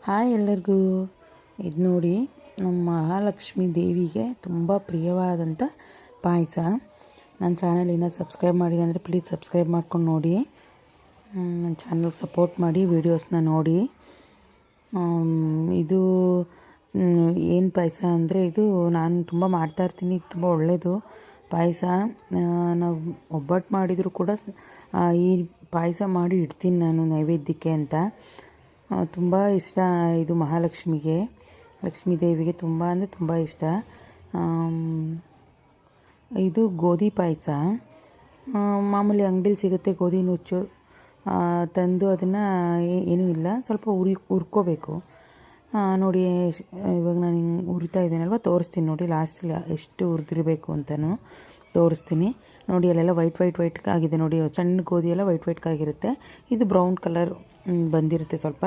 Hi ಎಲ್ಲರಿಗೂ. ಇದು ನೋಡಿ, ನಮ್ಮ ಮಹಾಲಕ್ಷ್ಮಿ ದೇವಿಗೆ ತುಂಬ ಪ್ರಿಯವಾದಂಥ ಪಾಯಸ. ನನ್ನ ಚಾನಲ್ ಇನ್ನೂ ಸಬ್ಸ್ಕ್ರೈಬ್ ಮಾಡಿಲ್ಲ ಅಂದರೆ ಪ್ಲೀಸ್ ಸಬ್ಸ್ಕ್ರೈಬ್ ಮಾಡ್ಕೊಂಡು ನೋಡಿ. ನನ್ನ ಚಾನಲ್ಗೆ ಸಪೋರ್ಟ್ ಮಾಡಿ, ವೀಡಿಯೋಸ್ನ ನೋಡಿ. ಇದು ಏನು ಪಾಯಸ ಅಂದರೆ, ಇದು ನಾನು ತುಂಬ ಮಾಡ್ತಾಯಿರ್ತೀನಿ. ತುಂಬ ಒಳ್ಳೆಯದು ಪಾಯಸ. ನಾವು ಒಬ್ಬಟ್ಟು ಮಾಡಿದರೂ ಕೂಡ ಈ ಪಾಯಸ ಮಾಡಿ ಇಡ್ತೀನಿ ನಾನು ನೈವೇದ್ಯಕ್ಕೆ ಅಂತ. ತುಂಬ ಇಷ್ಟ ಇದು ಮಹಾಲಕ್ಷ್ಮಿಗೆ, ಲಕ್ಷ್ಮೀ ದೇವಿಗೆ ತುಂಬ ಅಂದರೆ ತುಂಬ ಇಷ್ಟ. ಇದು ಗೋಧಿ ಪಾಯಸ. ಮಾಮೂಲಿ ಅಂಗಡಿಲಿ ಸಿಗುತ್ತೆ ಗೋಧಿ ನುಚ್ಚು, ತಂದು ಅದನ್ನು ಏನೂ ಇಲ್ಲ, ಸ್ವಲ್ಪ ಹುರ್ಕೋಬೇಕು. ನೋಡಿ, ಇವಾಗ ನಾನು ಹಿಂಗೆ ಹುರಿತಾ ಇದ್ದೀನಲ್ವ, ತೋರಿಸ್ತೀನಿ ನೋಡಿ ಲಾಸ್ಟಲ್ಲಿ ಎಷ್ಟು ಹುರಿದಿರಬೇಕು ಅಂತಲೂ ತೋರಿಸ್ತೀನಿ. ನೋಡಿ, ಅಲ್ಲೆಲ್ಲ ವೈಟ್ ಆಗಿದೆ ನೋಡಿ, ಸಣ್ಣ ಗೋಧಿ ಎಲ್ಲ ವೈಟ್ ಆಗಿರುತ್ತೆ. ಇದು ಬ್ರೌನ್ ಕಲರ್ ಬಂದಿರುತ್ತೆ ಸ್ವಲ್ಪ.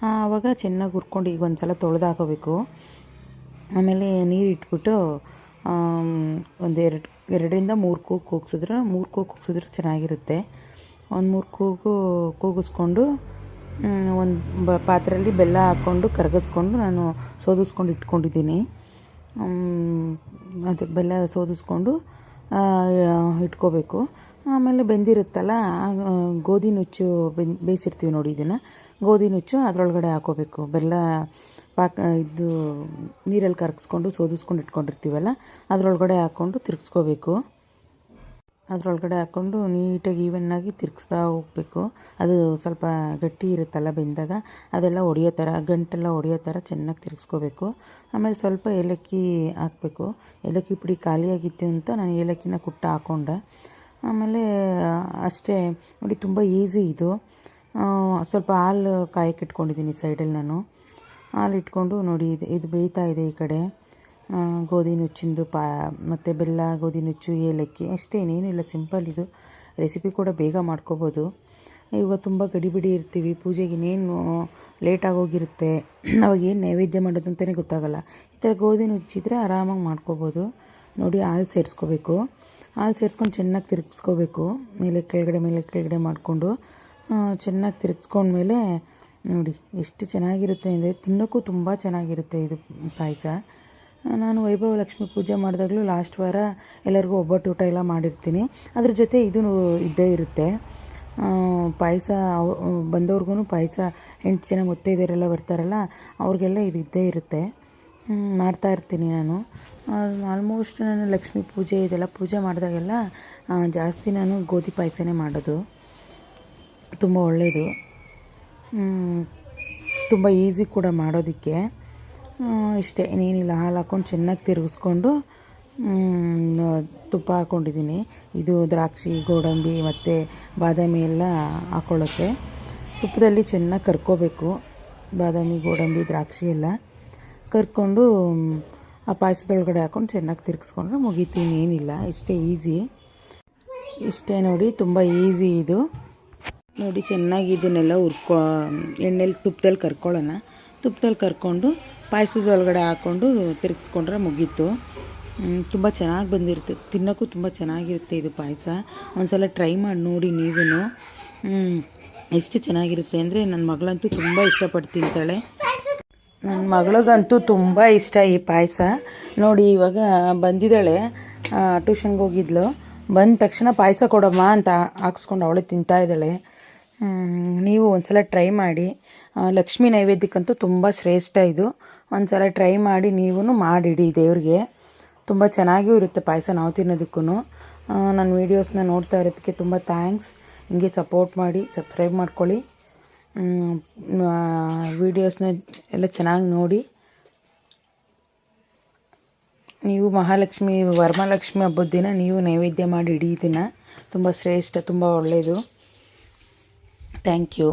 ಆವಾಗ ಚೆನ್ನಾಗಿ ಹುರ್ಕೊಂಡು ಈಗ ಒಂದು ಸಲ ತೊಳೆದು ಹಾಕೋಬೇಕು. ಆಮೇಲೆ ನೀರು ಇಟ್ಬಿಟ್ಟು ಎರಡರಿಂದ ಮೂರು ಕೂಗು ಕೂಗಿಸಿದ್ರೆ ಚೆನ್ನಾಗಿರುತ್ತೆ. ಒಂದು 3 ಕೂಗು ಕೂಗಿಸ್ಕೊಂಡು ಒಂದು ಪಾತ್ರೆಯಲ್ಲಿ ಬೆಲ್ಲ ಹಾಕ್ಕೊಂಡು ಕರಗಿಸ್ಕೊಂಡು ನಾನು ಸೋದಿಸ್ಕೊಂಡು ಇಟ್ಕೊಂಡಿದ್ದೀನಿ. ಅದು ಬೆಲ್ಲ ಸೋದಿಸ್ಕೊಂಡು ಇಟ್ಕೋಬೇಕು. ಆಮೇಲೆ ಬೆಂದಿರುತ್ತಲ್ಲ, ಗೋಧಿ ನುಚ್ಚು ಬೇಯಿಸಿರ್ತೀವಿ ನೋಡಿ, ಇದನ್ನು ಗೋಧಿ ನುಚ್ಚು ಅದರೊಳಗಡೆ ಹಾಕೋಬೇಕು. ಬೆಲ್ಲ ಇದು ನೀರಲ್ಲಿ ಕರಗಿಸ್ಕೊಂಡು ಸೋದಿಸ್ಕೊಂಡು ಇಟ್ಕೊಂಡಿರ್ತೀವಲ್ಲ, ಅದರೊಳಗಡೆ ಹಾಕ್ಕೊಂಡು ತಿರುಗಿಸ್ಕೋಬೇಕು. ಅದರೊಳಗಡೆ ಹಾಕ್ಕೊಂಡು ನೀಟಾಗಿ ಈವನ್ನಾಗಿ ತಿರುಗಿಸ್ತಾ ಹೋಗಬೇಕು. ಅದು ಸ್ವಲ್ಪ ಗಟ್ಟಿ ಇರುತ್ತಲ್ಲ ಬೆಂದಾಗ, ಅದೆಲ್ಲ ಒಡೆಯೋ ಥರ, ಗಂಟೆಲ್ಲ ಒಡೆಯೋ ಥರ ಚೆನ್ನಾಗಿ ತಿರುಗಿಸ್ಕೋಬೇಕು. ಆಮೇಲೆ ಸ್ವಲ್ಪ ಏಲಕ್ಕಿ ಹಾಕಬೇಕು. ಏಲಕ್ಕಿ ಪುಡಿ ಖಾಲಿಯಾಗಿತ್ತು ಅಂತ ನಾನು ಏಲಕ್ಕಿನ ಕುಟ್ಟ ಹಾಕ್ಕೊಂಡೆ. ಆಮೇಲೆ ಅಷ್ಟೇ ನೋಡಿ, ತುಂಬ ಈಸಿ ಇದು. ಸ್ವಲ್ಪ ಹಾಲು ಕಾಯಕ್ಕೆ ಇಟ್ಕೊಂಡಿದ್ದೀನಿ ಸೈಡಲ್ಲಿ ನಾನು. ಹಾಲು ಇಟ್ಕೊಂಡು ನೋಡಿ, ಇದು ಬೇಯ್ತಾ ಇದೆ ಈ ಕಡೆ. ಗೋಧಿ ನುಚ್ಚಿಂದು ಮತ್ತು ಬೆಲ್ಲ, ಗೋಧಿ ನುಚ್ಚು, ಏಲಕ್ಕಿ ಅಷ್ಟೇ, ಇನ್ನೇನು ಇಲ್ಲ, ಸಿಂಪಲ್ ಇದು. ರೆಸಿಪಿ ಕೂಡ ಬೇಗ ಮಾಡ್ಕೋಬೋದು. ಇವಾಗ ತುಂಬ ಗಡಿಬಿಡಿ ಇರ್ತೀವಿ, ಪೂಜೆಗೆ ಇನ್ನೇನು ಲೇಟಾಗೋಗಿರುತ್ತೆ, ಅವಾಗ ಏನು ನೈವೇದ್ಯ ಮಾಡೋದು ಅಂತಲೇ ಗೊತ್ತಾಗಲ್ಲ. ಈ ಥರ ಗೋಧಿ ನುಚ್ಚಿದ್ರೆ ಆರಾಮಾಗಿ ಮಾಡ್ಕೋಬೋದು. ನೋಡಿ, ಹಾಲು ಸೇರಿಸ್ಕೋಬೇಕು. ಹಾಲು ಸೇರಿಸ್ಕೊಂಡು ಚೆನ್ನಾಗಿ ತಿರುಗಿಸ್ಕೋಬೇಕು. ಮೇಲೆ ಕೆಳಗಡೆ ಮಾಡಿಕೊಂಡು ಚೆನ್ನಾಗಿ ತಿರುಗಿಸ್ಕೊಂಡ್ಮೇಲೆ ನೋಡಿ ಎಷ್ಟು ಚೆನ್ನಾಗಿರುತ್ತೆ ಅಂದರೆ, ತಿನ್ನೋಕ್ಕೂ ತುಂಬ ಚೆನ್ನಾಗಿರುತ್ತೆ ಇದು ಪಾಯಸ. ನಾನು ವೈಭವ ಲಕ್ಷ್ಮಿ ಪೂಜೆ ಮಾಡಿದಾಗಲೂ ಲಾಸ್ಟ್ ವಾರ ಎಲ್ಲರಿಗೂ ಒಬ್ಬಟ್ಟು ಊಟ ಎಲ್ಲ ಮಾಡಿರ್ತೀನಿ. ಅದ್ರ ಜೊತೆ ಇದು ಇದ್ದೇ ಇರುತ್ತೆ ಪಾಯಸ. ಬಂದವ್ರಿಗೂ ಪಾಯಸ, 8 ಜನ ಮುತ್ತೈದೆಯರೆಲ್ಲ ಬರ್ತಾರಲ್ಲ, ಅವ್ರಿಗೆಲ್ಲ ಇದು ಇದ್ದೇ ಇರುತ್ತೆ. ಮಾಡ್ತಾಯಿರ್ತೀನಿ ನಾನು. ಆಲ್ಮೋಸ್ಟ್ ನಾನು ಲಕ್ಷ್ಮೀ ಪೂಜೆ ಇದೆಲ್ಲ ಪೂಜೆ ಮಾಡಿದಾಗೆಲ್ಲ ಜಾಸ್ತಿ ನಾನು ಗೋಧಿ ಪಾಯಸನೇ ಮಾಡೋದು. ತುಂಬ ಒಳ್ಳೆಯದು, ತುಂಬ ಈಸಿ ಕೂಡ ಮಾಡೋದಕ್ಕೆ. ಇಷ್ಟೇ, ಇನ್ನೇನಿಲ್ಲ, ಹಾಲು ಹಾಕ್ಕೊಂಡು ಚೆನ್ನಾಗಿ ತಿರುಗಿಸ್ಕೊಂಡು ತುಪ್ಪ ಹಾಕ್ಕೊಂಡಿದ್ದೀನಿ. ಇದು ದ್ರಾಕ್ಷಿ, ಗೋಡಂಬಿ ಮತ್ತು ಬಾದಾಮಿ ಎಲ್ಲ ಹಾಕ್ಕೊಳ್ಳುತ್ತೆ. ತುಪ್ಪದಲ್ಲಿ ಚೆನ್ನಾಗಿ ಕರ್ಕೋಬೇಕು, ಬಾದಾಮಿ, ಗೋಡಂಬಿ, ದ್ರಾಕ್ಷಿ ಎಲ್ಲ ಕರ್ಕೊಂಡು ಆ ಪಾಯಸದೊಳಗಡೆ ಹಾಕ್ಕೊಂಡು ಚೆನ್ನಾಗಿ ತಿರುಗಿಸ್ಕೊಂಡ್ರೆ ಮುಗೀತು, ಇನ್ನೇನಿಲ್ಲ. ಇಷ್ಟೇ ಈಸಿ. ಇಷ್ಟೇ ನೋಡಿ, ತುಂಬ ಈಸಿ ಇದು. ನೋಡಿ, ಚೆನ್ನಾಗಿ ಇದನ್ನೆಲ್ಲ ಎಣ್ಣೆಲಿ ತುಪ್ಪದಲ್ಲಿ ಕರ್ಕೊಳ್ಳೋಣ. ತುಪ್ಪದಲ್ಲಿ ಕರ್ಕೊಂಡು ಪಾಯಸದೊಳಗಡೆ ಹಾಕ್ಕೊಂಡು ತಿರುಗಿಸ್ಕೊಂಡ್ರೆ ಮುಗೀತು. ತುಂಬ ಚೆನ್ನಾಗಿ ಬಂದಿರುತ್ತೆ, ತಿನ್ನೋಕ್ಕೂ ತುಂಬ ಚೆನ್ನಾಗಿರುತ್ತೆ ಇದು ಪಾಯಸ. ಒಂದ್ಸಲ ಟ್ರೈ ಮಾಡಿ ನೋಡಿ ನೀವೂ. ಎಷ್ಟು ಚೆನ್ನಾಗಿರುತ್ತೆ ಅಂದರೆ, ನನ್ನ ಮಗಳಂತೂ ತುಂಬ ಇಷ್ಟಪಟ್ಟು ತಿಂತಾಳೆ. ನನ್ನ ಮಗಳಿಗಂತೂ ತುಂಬ ಇಷ್ಟ ಈ ಪಾಯಸ. ನೋಡಿ, ಇವಾಗ ಬಂದಿದ್ದಾಳೆ, ಟ್ಯೂಷನ್ಗೆ ಹೋಗಿದ್ಲು. ಬಂದ ತಕ್ಷಣ ಪಾಯಸ ಕೊಡಮ್ಮ ಅಂತ ಹಾಕ್ಸ್ಕೊಂಡು ಅವಳೇ ತಿಂತಾಯಿದ್ದಾಳೆ. ನೀವು ಒಂದ್ಸಲ ಟ್ರೈ ಮಾಡಿ. ಲಕ್ಷ್ಮೀ ನೈವೇದ್ಯಕ್ಕಂತೂ ತುಂಬ ಶ್ರೇಷ್ಠ ಇದು. ಒಂದ್ಸಲ ಟ್ರೈ ಮಾಡಿ, ನೀವು ಮಾಡಿಡಿ ದೇವ್ರಿಗೆ. ತುಂಬ ಚೆನ್ನಾಗಿಯೂ ಇರುತ್ತೆ ಪಾಯಸ ನಾವು ತಿನ್ನೋದಕ್ಕೂ. ನನ್ನ ವೀಡಿಯೋಸ್ನ ನೋಡ್ತಾ ಇರೋದಕ್ಕೆ ತುಂಬ ಥ್ಯಾಂಕ್ಸ್. ಹಿಂಗೆ ಸಪೋರ್ಟ್ ಮಾಡಿ, ಸಬ್ಸ್ಕ್ರೈಬ್ ಮಾಡ್ಕೊಳ್ಳಿ. ವೀಡಿಯೋಸ್ನ ಎಲ್ಲ ಚೆನ್ನಾಗಿ ನೋಡಿ. ನೀವು ವರಮಹಾಲಕ್ಷ್ಮಿ ಹಬ್ಬದ ದಿನ ನೀವು ನೈವೇದ್ಯ ಮಾಡಿ ಇಡೀ ದಿನ. ತುಂಬ ಶ್ರೇಷ್ಠ, ತುಂಬ ಒಳ್ಳೆಯದು. Thank you.